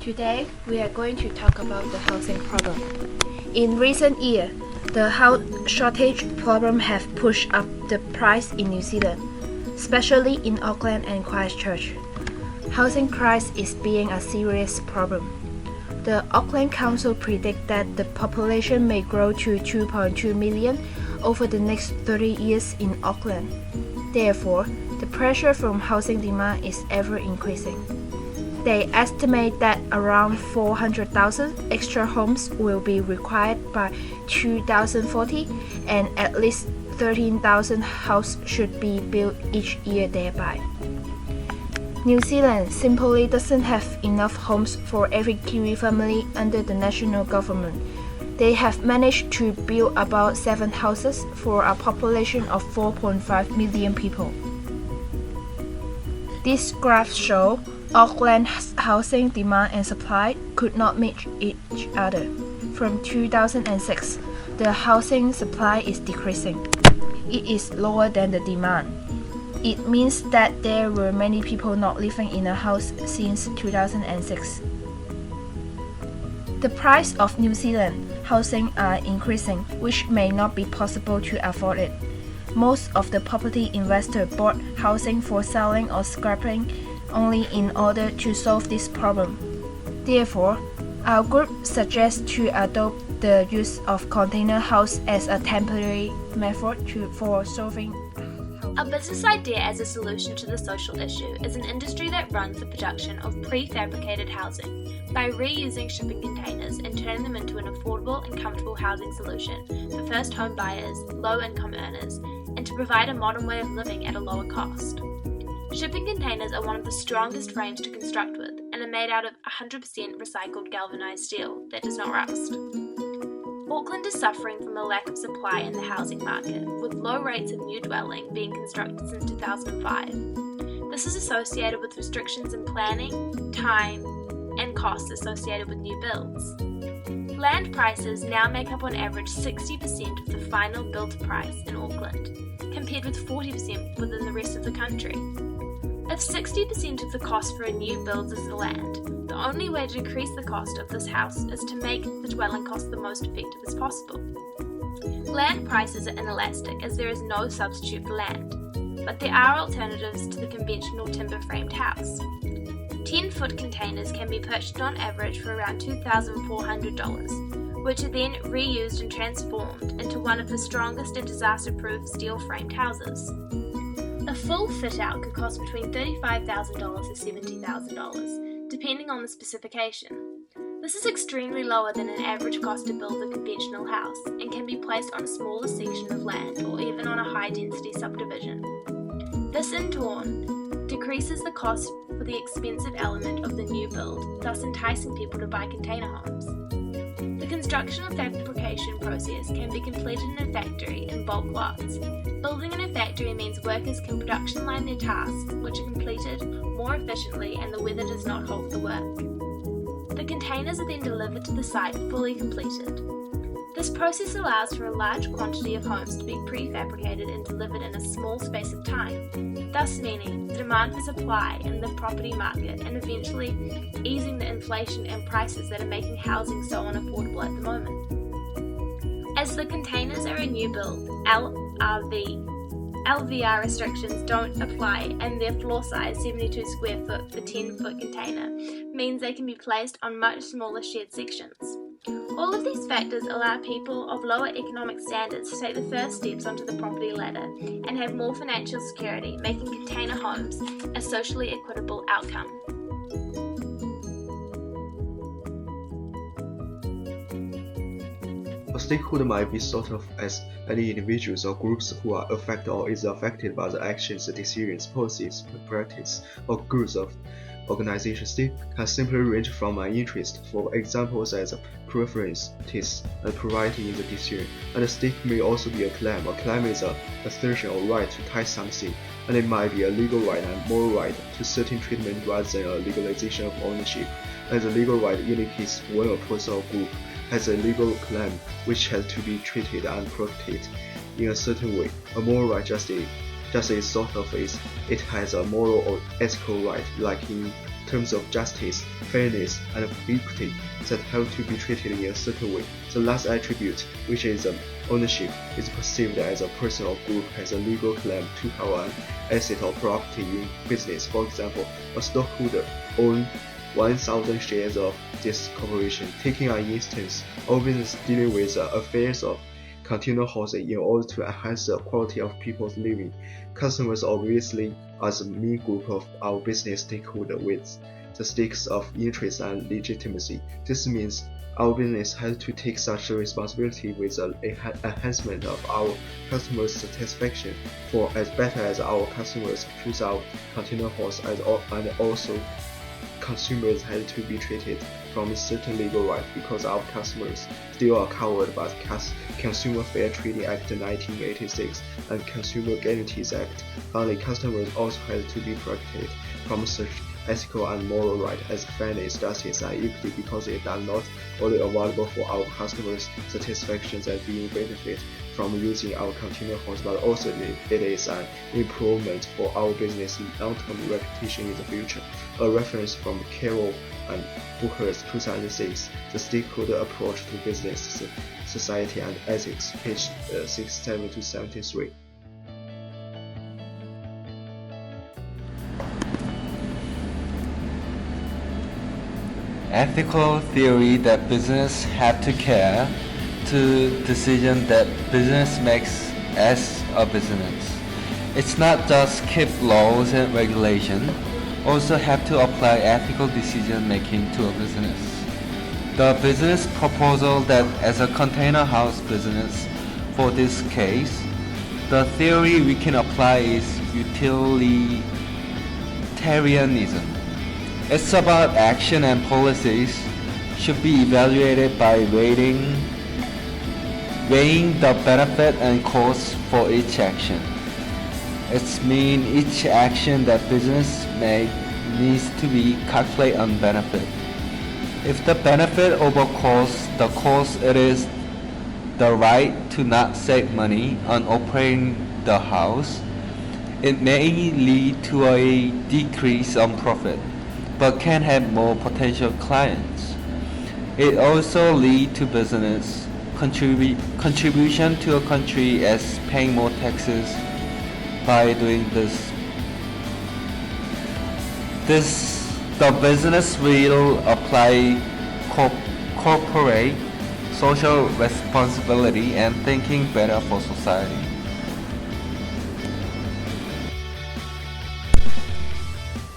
Today, we are going to talk about the housing problem. In recent years, the house shortage problem have pushed up the price in New Zealand, especially in Auckland and Christchurch. Housing crisis is being a serious problem. The Auckland Council predicts that the population may grow to 2.2 million over the next 30 years in Auckland. Therefore, the pressure from housing demand is ever increasing. They estimate that around 400,000 extra homes will be required by 2040, and at least 13,000 houses should be built each year thereby. New Zealand simply doesn't have enough homes for every Kiwi family under the national government. They have managed to build about 7 houses for a population of 4.5 million people. This graph shows Auckland's housing demand and supply could not meet each other. From 2006, the housing supply is decreasing. It is lower than the demand. It means that there were many people not living in a house since 2006. The price of New Zealand housing are increasing, which may not be possible to afford it. Most of the property investors bought housing for selling or scrapping only in order to solve this problem. Therefore, our group suggests to adopt the use of container house as a temporary method for solving. Our business idea as a solution to the social issue is an industry that runs the production of prefabricated housing by reusing shipping containers and turning them into an affordable and comfortable housing solution for first home buyers, low-income earners, and to provide a modern way of living at a lower cost. Shipping containers are one of the strongest frames to construct with and are made out of 100% recycled galvanized steel that does not rust. Auckland is suffering from a lack of supply in the housing market, with low rates of new dwelling being constructed since 2005. This is associated with restrictions in planning, time, and costs associated with new builds. Land prices now make up on average 60% of the final built price in Auckland, compared with 40% within the rest of the country. If 60% of the cost for a new build is the land, the only way to decrease the cost of this house is to make the dwelling cost the most effective as possible. Land prices are inelastic as there is no substitute for land, but there are alternatives to the conventional timber-framed house. 10-foot containers can be purchased on average for around $2,400, which are then reused and transformed into one of the strongest and disaster-proof steel-framed houses. A full fit-out could cost between $35,000 to $70,000, depending on the specification. This is extremely lower than an average cost to build a conventional house and can be placed on a smaller section of land or even on a high-density subdivision. This, in turn, decreases the cost for the expensive element of the new build, thus enticing people to buy container homes. The construction of fabrication process can be completed in a factory in bulk lots. Building in a factory means workers can production line their tasks, which are completed more efficiently and the weather does not halt the work. The containers are then delivered to the site fully completed. This process allows for a large quantity of homes to be prefabricated and delivered in a small space of time, thus meaning the demand for supply in the property market and eventually easing the inflation and prices that are making housing so unaffordable at the moment. As the containers are a new build, LVR restrictions don't apply, and their floor size, 72 square foot for 10-foot container, means they can be placed on much smaller shared sections. All of these factors allow people of lower economic standards to take the first steps onto the property ladder and have more financial security, making container homes a socially equitable outcome. A stakeholder might be thought of as any individuals or groups who are affected or is affected by the actions, decisions, policies, practice, or goods of organization. State can simply range from an interest, for example, as a preference, taste, and priority in the decision. And the state may also be a claim. A claim is an assertion or right to tie something, and it might be a legal right and moral right to certain treatment rather than a legalization of ownership. And the legal right indicates when a person or group has a legal claim which has to be treated and protected in a certain way. A moral right just is thought of as it has a moral or ethical right, like in terms of justice, fairness, and equity that have to be treated in a certain way. The last attribute, which is ownership, is perceived as a person or group has a legal claim to have an asset or property in business. For example, a stockholder owns 1,000 shares of this corporation. Taking an instance, our business dealing with the affairs of container housing in order to enhance the quality of people's living. Customers obviously are the main group of our business stakeholder with the stakes of interest and legitimacy. This means our business has to take such a responsibility with the enhancement of our customers' satisfaction, for as better as our customers choose our container house and also consumers had to be treated from a certain legal right because our customers still are covered by the Consumer Fair Trading Act 1986 and Consumer Guarantees Act. Finally, customers also had to be protected from such ethical and moral rights as fairness, justice, and equity because it are not only available for our customers' satisfaction and being benefit from using our container house, but also it is an improvement for our business long-term reputation in the future. A reference from Carroll and Booker's 2006, The Stakeholder Approach to Business, Society and Ethics, page 67 to 73. Ethical theory that business have to care to decision that business makes as a business. It's not just keep laws and regulation, also have to apply ethical decision making to a business. The business proposal that as a container house business, for this case, the theory we can apply is utilitarianism. It's about action and policies should be evaluated by weighing the benefit and cost for each action. It means each action that business make needs to be calculated on benefit. If the benefit overcosts the cost, it is the right to not save money on operating the house. It may lead to a decrease on profit, but can have more potential clients. It also leads to business contribution to a country as paying more taxes by doing this. The business will apply corporate social responsibility and thinking better for society.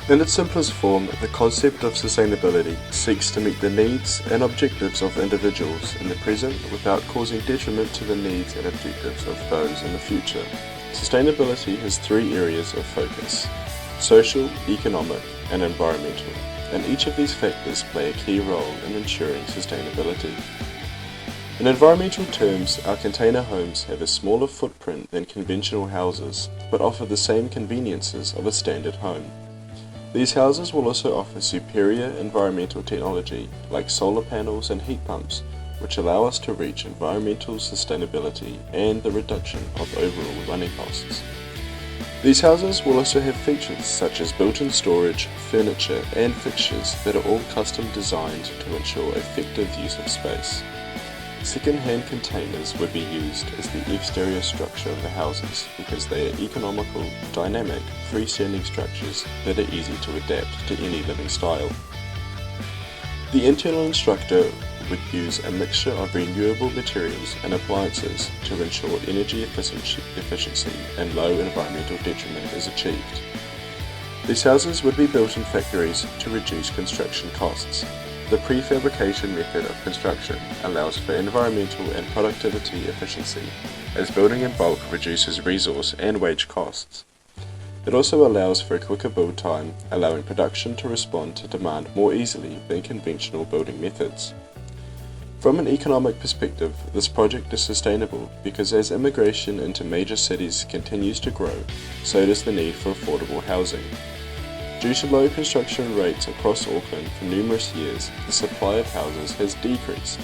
In its simplest form, the concept of sustainability seeks to meet the needs and objectives of individuals in the present without causing detriment to the needs and objectives of those in the future. Sustainability has three areas of focus: social, economic, and environmental, and each of these factors play a key role in ensuring sustainability. In environmental terms, our container homes have a smaller footprint than conventional houses, but offer the same conveniences of a standard home. These houses will also offer superior environmental technology like solar panels and heat pumps, which allow us to reach environmental sustainability and the reduction of overall running costs. These houses will also have features such as built-in storage, furniture, and fixtures that are all custom designed to ensure effective use of space. Second-hand containers would be used as the exterior structure of the houses because they are economical, dynamic, freestanding structures that are easy to adapt to any living style. The internal structure would use a mixture of renewable materials and appliances to ensure energy efficiency and low environmental detriment is achieved. These houses would be built in factories to reduce construction costs. The prefabrication method of construction allows for environmental and productivity efficiency, as building in bulk reduces resource and wage costs. It also allows for a quicker build time, allowing production to respond to demand more easily than conventional building methods. From an economic perspective, this project is sustainable because as immigration into major cities continues to grow, so does the need for affordable housing. Due to low construction rates across Auckland for numerous years, the supply of houses has decreased.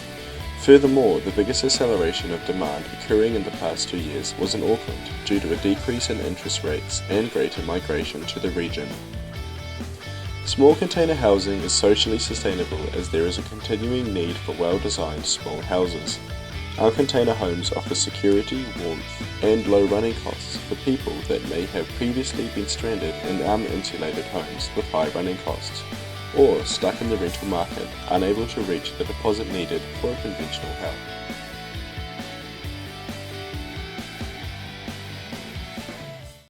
Furthermore, the biggest acceleration of demand occurring in the past 2 years was in Auckland due to a decrease in interest rates and greater migration to the region. Small container housing is socially sustainable as there is a continuing need for well-designed small houses. Our container homes offer security, warmth, and low running costs for people that may have previously been stranded in uninsulated homes with high running costs, or stuck in the rental market, unable to reach the deposit needed for a conventional house.